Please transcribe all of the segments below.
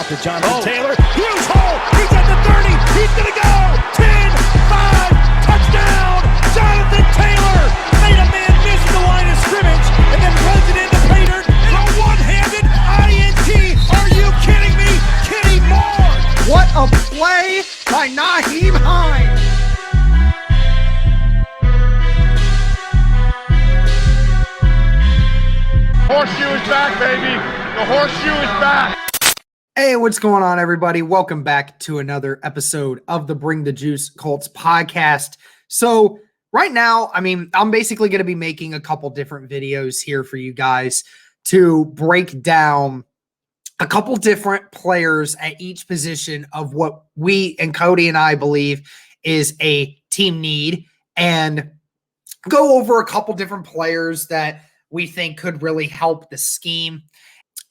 to Jonathan Taylor. Huge hole. He's at the 30. He's going to go. 10, 5, touchdown. Jonathan Taylor made a man miss the line of scrimmage and then runs it into Pater for a one-handed INT. Are you kidding me? Kenny Moore. What a play by Nyheim Hines. Horseshoe is back, baby. The horseshoe is back. Hey, what's going on, everybody? Welcome back to another episode of the Bring the Juice Colts podcast. So right now, I'm basically going to be making a couple different videos here for you guys to break down a couple different players at each position of what we and Cody and I believe is a team need, and go over a couple different players that we think could really help the scheme,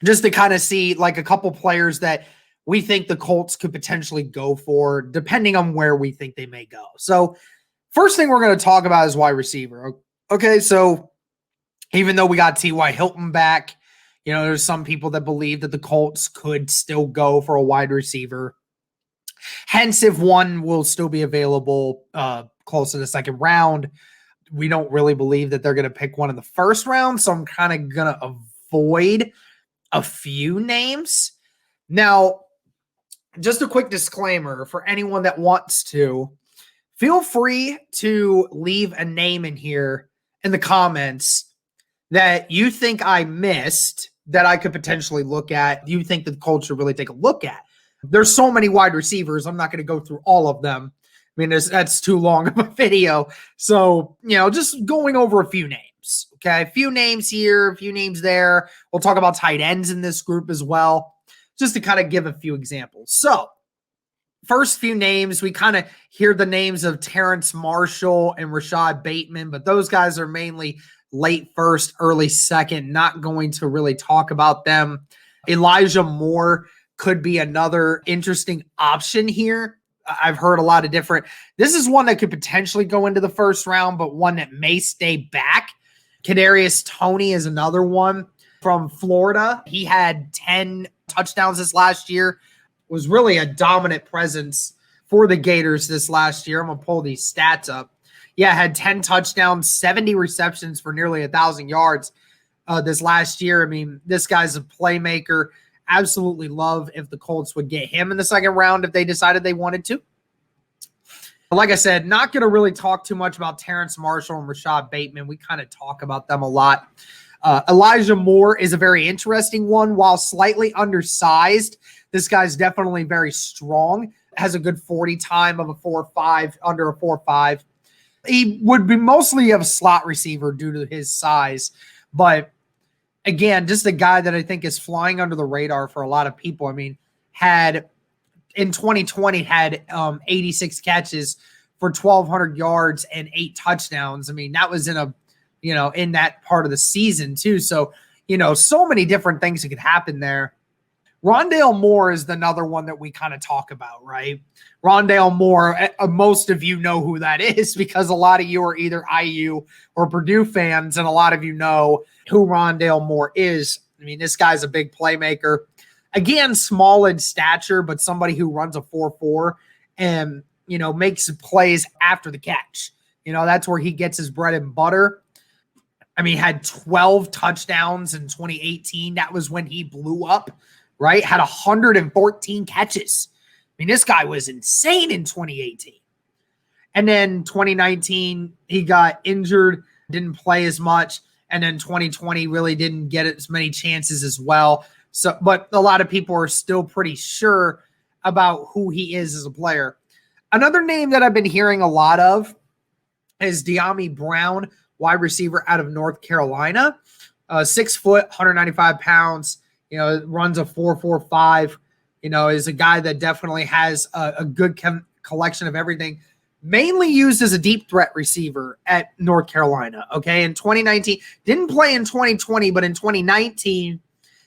just to kind of see like a couple players that we think the Colts could potentially go for, depending on where we think they may go. So first thing we're going to talk about is wide receiver. Okay, so even though we got T.Y. Hilton back, you know, there's some people that believe that the Colts could still go for a wide receiver. Hence, if one will still be available close to the second round, we don't really believe that they're going to pick one in the first round. So I'm kind of going to avoid a few names. Now, just a quick disclaimer for anyone that wants to, feel free to leave a name in here in the comments that you think I missed that I could potentially look at. You think that the Colts should really take a look at. There's so many wide receivers. I'm not going to go through all of them. That's too long of a video. So, just going over a few names. Okay, a few names here, a few names there. We'll talk about tight ends in this group as well, just to kind of give a few examples. So, first few names, we kind of hear the names of Terrence Marshall and Rashad Bateman, but those guys are mainly late first, early second. Not going to really talk about them. Elijah Moore could be another interesting option here. I've heard a lot of different. This is one that could potentially go into the first round, but one that may stay back. Kadarius Toney is another one from Florida. He had 10 touchdowns this last year. Was really a dominant presence for the Gators this last year. I'm going to pull these stats up. Yeah, had 10 touchdowns, 70 receptions for nearly 1,000 yards this last year. This guy's a playmaker. Absolutely love if the Colts would get him in the second round if they decided they wanted to. Like I said, not going to really talk too much about Terrence Marshall and Rashad Bateman. We kind of talk about them a lot. Elijah Moore is a very interesting one. While slightly undersized, this guy's definitely very strong. Has a good 40 time of a 4.5, under a 4.5. He would be mostly a slot receiver due to his size, but again, just a guy that I think is flying under the radar for a lot of people. Had in 2020 had 86 catches for 1,200 yards and 8 touchdowns. That was in that part of the season too. So, so many different things that could happen there. Rondale Moore is another one that we kind of talk about, right? Rondale Moore, most of you know who that is because a lot of you are either IU or Purdue fans, and a lot of you know who Rondale Moore is. This guy's a big playmaker. Again, small in stature, but somebody who runs a 4.4 and, makes plays after the catch. That's where he gets his bread and butter. He had 12 touchdowns in 2018. That was when he blew up, right? Had 114 catches. This guy was insane in 2018. And then 2019, he got injured, didn't play as much. And then 2020 really didn't get as many chances as well. So, but a lot of people are still pretty sure about who he is as a player. Another name that I've been hearing a lot of is De'Ami Brown, wide receiver out of North Carolina. 6 foot, 195 pounds, runs a 4.45, is a guy that definitely has a good collection of everything. Mainly used as a deep threat receiver at North Carolina, okay? In 2019, didn't play in 2020, but in 2019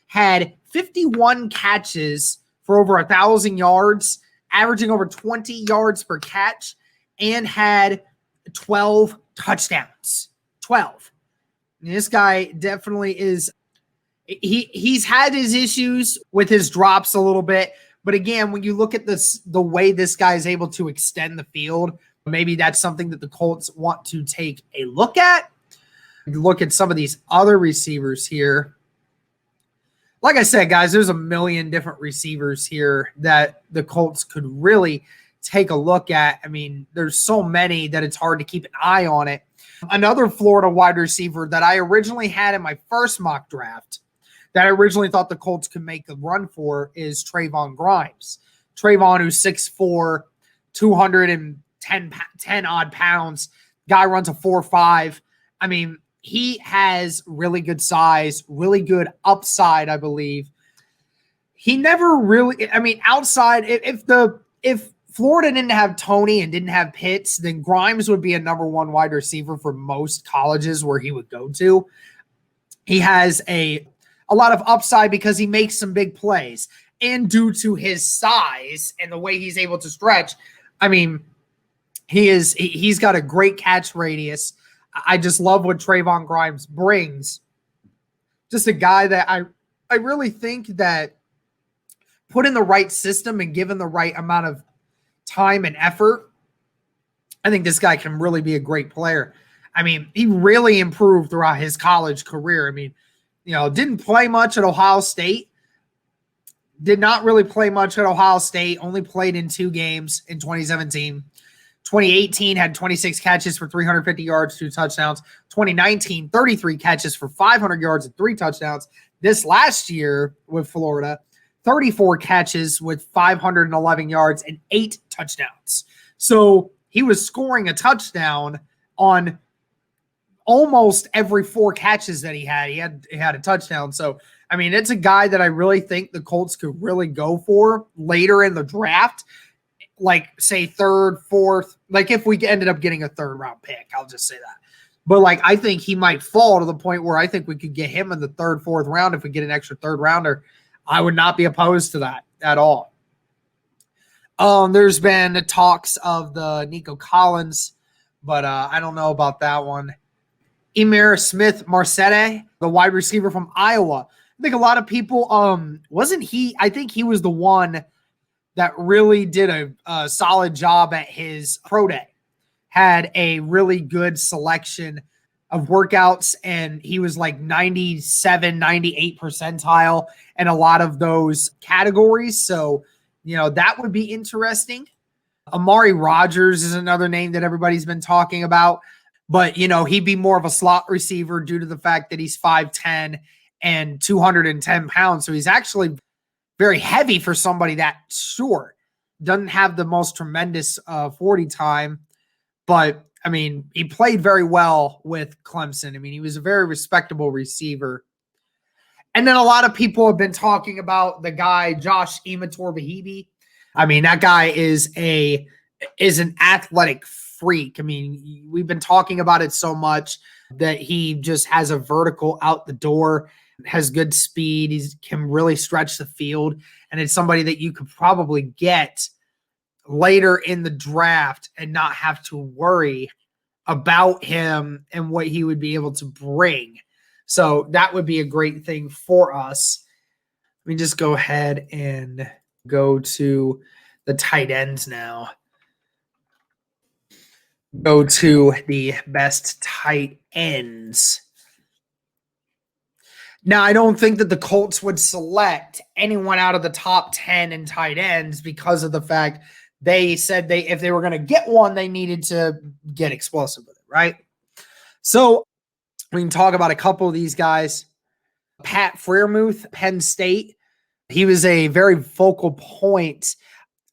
had 51 catches for over 1,000 yards, averaging over 20 yards per catch, and had 12 touchdowns. 12. And this guy definitely is he's had his issues with his drops a little bit. But again, when you look at the way this guy is able to extend the field, maybe that's something that the Colts want to take a look at. Look at some of these other receivers here. Like I said, guys, there's a million different receivers here that the Colts could really take a look at. I mean, there's so many that it's hard to keep an eye on it. Another Florida wide receiver that I originally had in my first mock draft that I originally thought the Colts could make a run for is Trayvon Grimes. Trayvon, who's 6'4", 210 odd pounds. Guy runs a 4.5. I mean, he has really good size, really good upside, I believe. He never really, I mean, outside, if Florida didn't have Tony and didn't have Pitts, then Grimes would be a number one wide receiver for most colleges where he would go to. He has a lot of upside because he makes some big plays. And due to his size and the way he's able to stretch, I mean, he's got a great catch radius. I just love what Trayvon Grimes brings. Just a guy that I really think that put in the right system and given the right amount of time and effort, I think this guy can really be a great player. I mean, he really improved throughout his college career. I mean, didn't play much at Ohio State. Did not really play much at Ohio State. Only played in 2 games in 2017. 2018 had 26 catches for 350 yards, 2 touchdowns. 2019, 33 catches for 500 yards and 3 touchdowns. This last year with Florida, 34 catches with 511 yards and 8 touchdowns. So he was scoring a touchdown on almost every 4 catches that he had. He had a touchdown. So, I mean, it's a guy that I really think the Colts could really go for later in the draft. Like, say, 3rd, 4th. Like, if we ended up getting a 3rd-round pick, I'll just say that. But, like, I think he might fall to the point where I think we could get him in the 3rd, 4th round if we get an extra 3rd-rounder. I would not be opposed to that at all. There's been talks of the Nico Collins, but I don't know about that one. Emir Smith-Marsetте, the wide receiver from Iowa. I think a lot of people, I think he was the one that really did a solid job at his pro day. Had a really good selection of workouts, and he was like 97, 98 percentile in a lot of those categories. So, that would be interesting. Amari Rodgers is another name that everybody's been talking about. But, he'd be more of a slot receiver due to the fact that he's 5'10 and 210 pounds. So he's actually very heavy for somebody that short. Doesn't have the most tremendous 40 time. But, I mean, he played very well with Clemson. I mean, he was a very respectable receiver. And then a lot of people have been talking about the guy, Josh Imatorbhebhe. I mean, that guy is an athletic freak. I mean, we've been talking about it so much that he just has a vertical out the door, has good speed. He can really stretch the field. And it's somebody that you could probably get later in the draft and not have to worry about him and what he would be able to bring. So that would be a great thing for us. Let me just go ahead and go to the tight ends now. Go to the best tight ends. Now, I don't think that the Colts would select anyone out of the top 10 in tight ends because of the fact they said if they were going to get one, they needed to get explosive with it, right? So we can talk about a couple of these guys. Pat Freiermuth, Penn State. He was a very focal point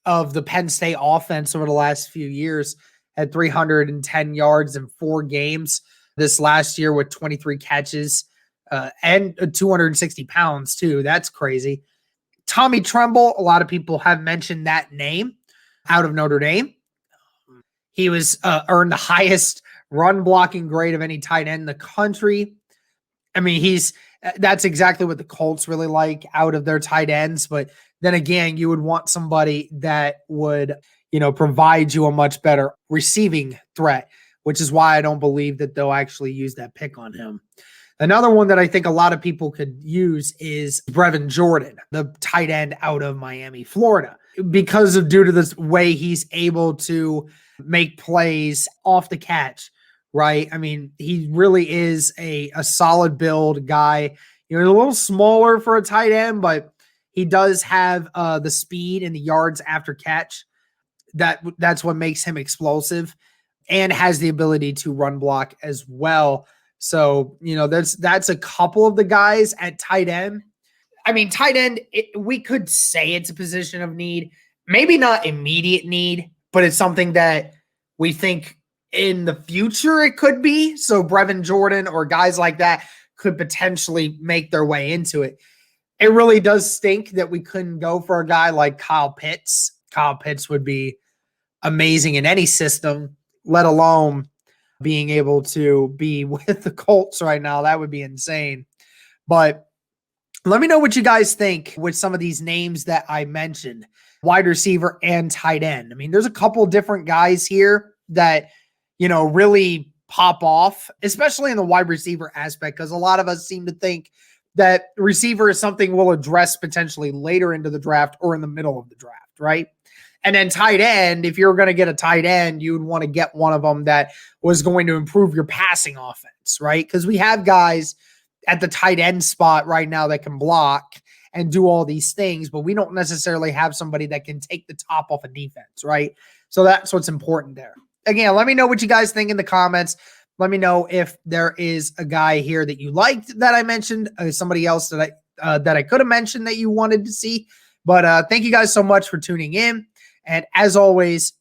of the Penn State offense over the last few years. Had 310 yards in 4 games this last year with 23 catches and 260 pounds too. That's crazy. Tommy Tremble, a lot of people have mentioned that name out of Notre Dame. He was earned the highest run blocking grade of any tight end in the country. I mean, that's exactly what the Colts really like out of their tight ends. But then again, you would want somebody that would, provide you a much better receiving threat, which is why I don't believe that they'll actually use that pick on him. Another one that I think a lot of people could use is Brevin Jordan, the tight end out of Miami, Florida, because of due to this way he's able to make plays off the catch, right? I mean, he really is a solid build guy. You know, he's a little smaller for a tight end, but he does have the speed and the yards after catch. That's what makes him explosive, and has the ability to run block as well. So, you know, that's a couple of the guys at tight end. I mean, tight end, we could say it's a position of need, maybe not immediate need, but it's something that we think in the future it could be. So Brevin Jordan or guys like that could potentially make their way into it. It really does stink that we couldn't go for a guy like Kyle Pitts. Kyle Pitts would be amazing in any system, let alone being able to be with the Colts right now. That would be insane. But let me know what you guys think with some of these names that I mentioned, wide receiver and tight end. I mean, there's a couple different guys here that, you know, really pop off, especially in the wide receiver aspect, because a lot of us seem to think that receiver is something we'll address potentially later into the draft or in the middle of the draft, right? And then tight end, if you're going to get a tight end, you would want to get one of them that was going to improve your passing offense, right? Because we have guys at the tight end spot right now that can block and do all these things, but we don't necessarily have somebody that can take the top off a defense, right? So that's what's important there. Again, let me know what you guys think in the comments. Let me know if there is a guy here that you liked that I mentioned, somebody else that I could have mentioned that you wanted to see. But thank you guys so much for tuning in. And as always,